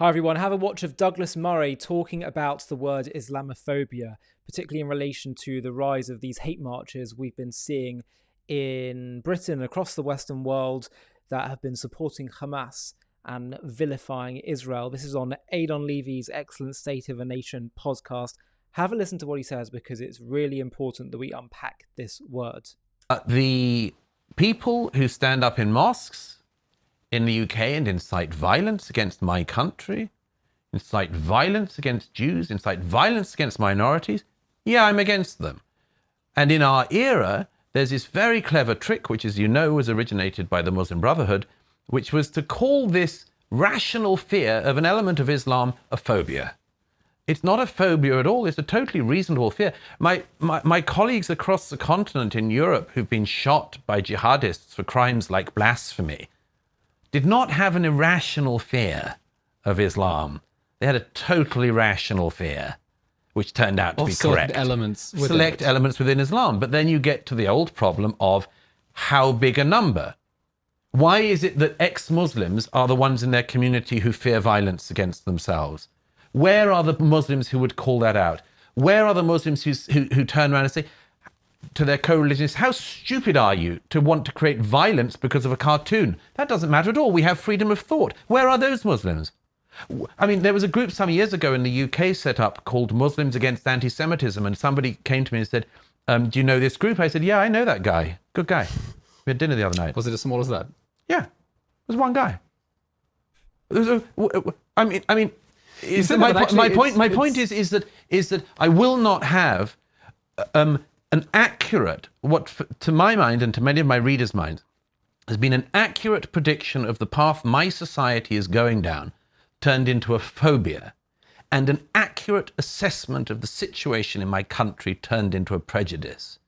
Hi everyone, have a watch of Douglas Murray talking about the word Islamophobia, particularly in relation to the rise of these hate marches we've been seeing in Britain and across the Western world that have been supporting Hamas and vilifying Israel. This is on Adon Levy's excellent State of a Nation podcast. Have a listen to what he says because it's really important that we unpack this word. The people who stand up in mosques in the UK and incite violence against my country, incite violence against Jews, incite violence against minorities, yeah, I'm against them. And in our era, there's this very clever trick, which, as you know, was originated by the Muslim Brotherhood, which was to call this rational fear of an element of Islam a phobia. It's not a phobia at all. It's a totally reasonable fear. My colleagues across the continent in Europe who've been shot by jihadists for crimes like blasphemy did not have an irrational fear of Islam. They had a totally rational fear, which turned out to be correct. Select elements within Islam. But then you get to the old problem of how big a number. Why is it that ex-Muslims are the ones in their community who fear violence against themselves? Where are the Muslims who would call that out? Where are the Muslims who turn around and say to their co-religionists, how stupid are you to want to create violence because of a cartoon? That doesn't matter at all. We have freedom of thought. Where are those Muslims? I mean, there was a group some years ago in the UK set up called Muslims Against Anti-Semitism, and somebody came to me and said, do you know this group? I said, yeah, I know that guy. Good guy. We had dinner the other night. Was it as small as that? Yeah. It was one guy. My point is that I will not have an accurate, to my mind and to many of my readers' minds, has been an accurate prediction of the path my society is going down, turned into a phobia, and an accurate assessment of the situation in my country turned into a prejudice.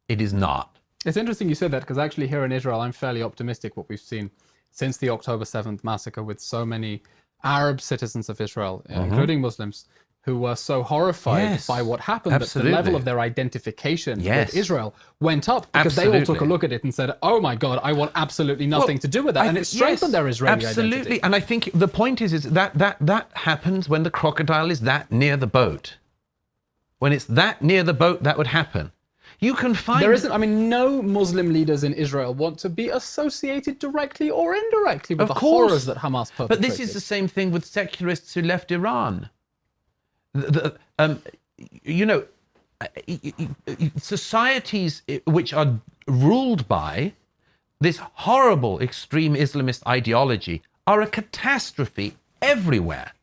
It is not. It's interesting you said that, because actually here in Israel, I'm fairly optimistic what we've seen since the October 7th massacre, with so many Arab citizens of Israel, including Muslims, who were so horrified by what happened that the level of their identification with Israel went up, because they all took a look at it and said, oh my God, I want absolutely nothing to do with that. And it strengthened their Israeli identity. And I think the point is that happens when the crocodile is that near the boat. When it's that near the boat, that would happen. You can find... There isn't, I mean, no Muslim leaders in Israel want to be associated directly or indirectly with the horrors that Hamas perpetrated. But this is the same thing with secularists who left Iran. Societies which are ruled by this horrible extreme Islamist ideology are a catastrophe everywhere.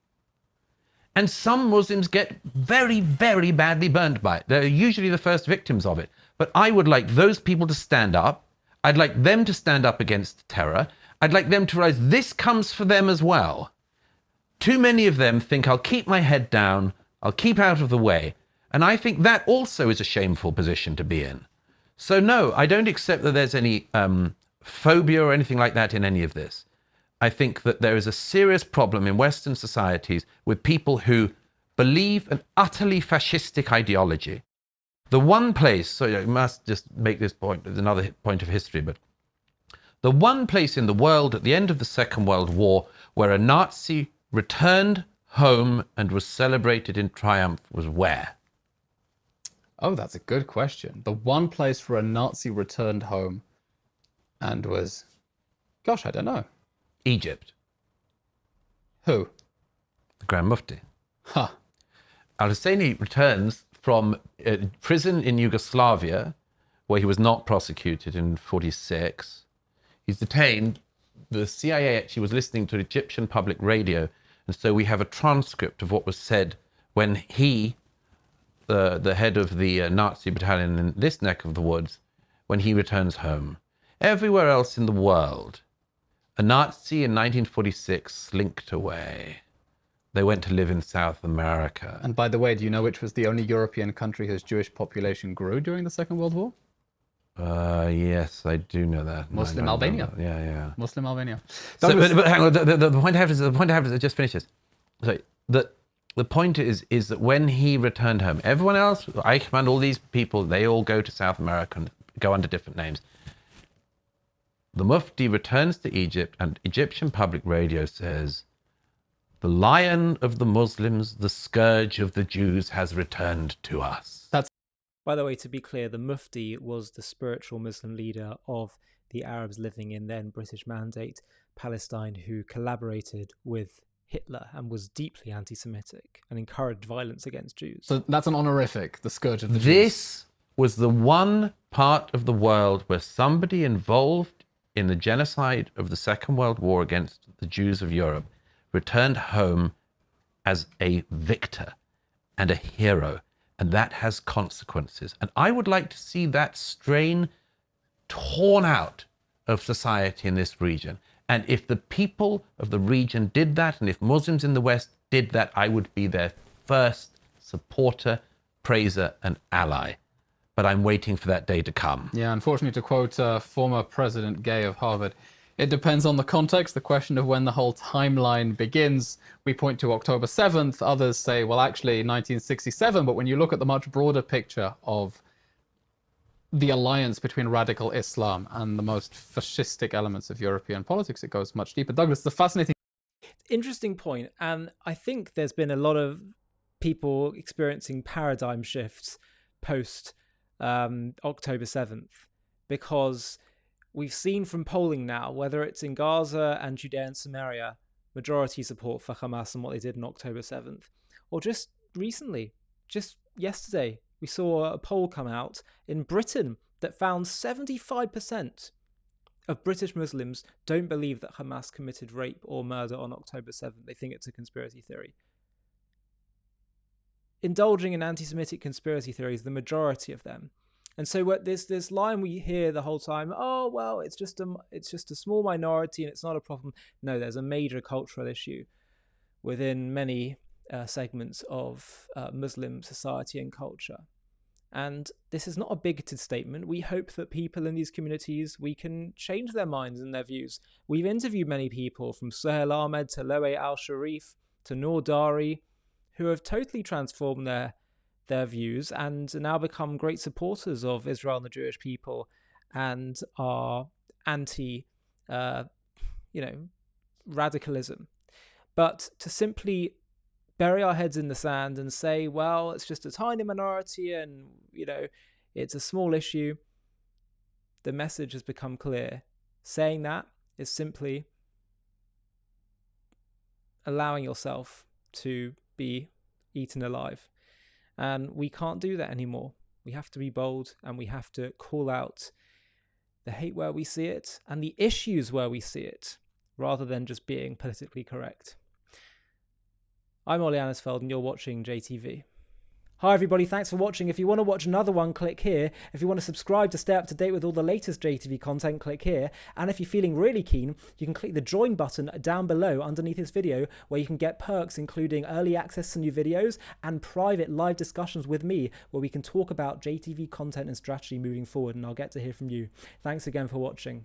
And some Muslims get very, very badly burned by it. They're usually the first victims of it. But I would like those people to stand up. I'd like them to stand up against terror. I'd like them to realize this comes for them as well. Too many of them think, I'll keep my head down, I'll keep out of the way. And I think that also is a shameful position to be in. So no, I don't accept that there's any phobia or anything like that in any of this. I think that there is a serious problem in Western societies with people who believe an utterly fascistic ideology. The one place, so I must just make this point, there's another point of history, but the one place in the world at the end of the Second World War where a Nazi returned home and was celebrated in triumph was where? Oh, that's a good question. The one place where a Nazi returned home and was, gosh, I don't know. Egypt. Who? The Grand Mufti. Huh. Al-Husseini returns from prison in Yugoslavia, where he was not prosecuted in 1946. He's detained. The CIA actually was listening to Egyptian public radio, and so we have a transcript of what was said when he, the head of the Nazi battalion in this neck of the woods, when he returns home. Everywhere else in the world, a Nazi in 1946 slinked away. They went to live in South America. And by the way, do you know which was the only European country whose Jewish population grew during the Second World War? Yes, I do know that. Muslim Albania. Yeah. Muslim Albania. So, but hang on, the point I have to just finish this. So the point is that when he returned home, everyone else, Eichmann, all these people, they all go to South America and go under different names. The Mufti returns to Egypt, and Egyptian public radio says, The lion of the Muslims, the scourge of the Jews, has returned to us. By the way, to be clear, the Mufti was the spiritual Muslim leader of the Arabs living in then British Mandate Palestine, who collaborated with Hitler and was deeply anti-Semitic and encouraged violence against Jews. So that's an honorific, the scourge of the Jews. This was the one part of the world where somebody involved in the genocide of the Second World War against the Jews of Europe returned home as a victor and a hero, and that has consequences. And I would like to see that strain torn out of society in this region. And if the people of the region did that, and if Muslims in the West did that, I would be their first supporter, praiser, and ally. But I'm waiting for that day to come. Yeah, unfortunately, to quote former President Gay of Harvard, it depends on the context, the question of when the whole timeline begins. We point to October 7th. Others say, well, actually, 1967. But when you look at the much broader picture of the alliance between radical Islam and the most fascistic elements of European politics, it goes much deeper. Douglas, it's a fascinating... Interesting point. And I think there's been a lot of people experiencing paradigm shifts post October 7th, because we've seen from polling now, whether it's in Gaza and Judea and Samaria, majority support for Hamas and what they did on October 7th, or just recently, just yesterday, we saw a poll come out in Britain that found 75% of British Muslims don't believe that Hamas committed rape or murder on October 7th. They think it's a conspiracy theory. Indulging in anti-Semitic conspiracy theories, the majority of them. And so what this line we hear the whole time, oh, well, it's just a small minority and it's not a problem. No, there's a major cultural issue within many segments of Muslim society and culture. And this is not a bigoted statement. We hope that people in these communities, we can change their minds and their views. We've interviewed many people, from Suhail Ahmed to Loe Al-Sharif to Noor Dari, who have totally transformed their views and now become great supporters of Israel and the Jewish people and are anti, radicalism. But to simply bury our heads in the sand and say, well, it's just a tiny minority and, it's a small issue, the message has become clear. Saying that is simply allowing yourself to be eaten alive. And we can't do that anymore. We have to be bold and we have to call out the hate where we see it and the issues where we see it, rather than just being politically correct. I'm Ollie Annisfeld and you're watching JTV. Hi everybody, thanks for watching. If you want to watch another one, click here. If you want to subscribe to stay up to date with all the latest JTV content, click here. And if you're feeling really keen, you can click the join button down below underneath this video, where you can get perks including early access to new videos and private live discussions with me, where we can talk about JTV content and strategy moving forward, and I'll get to hear from you. Thanks again for watching.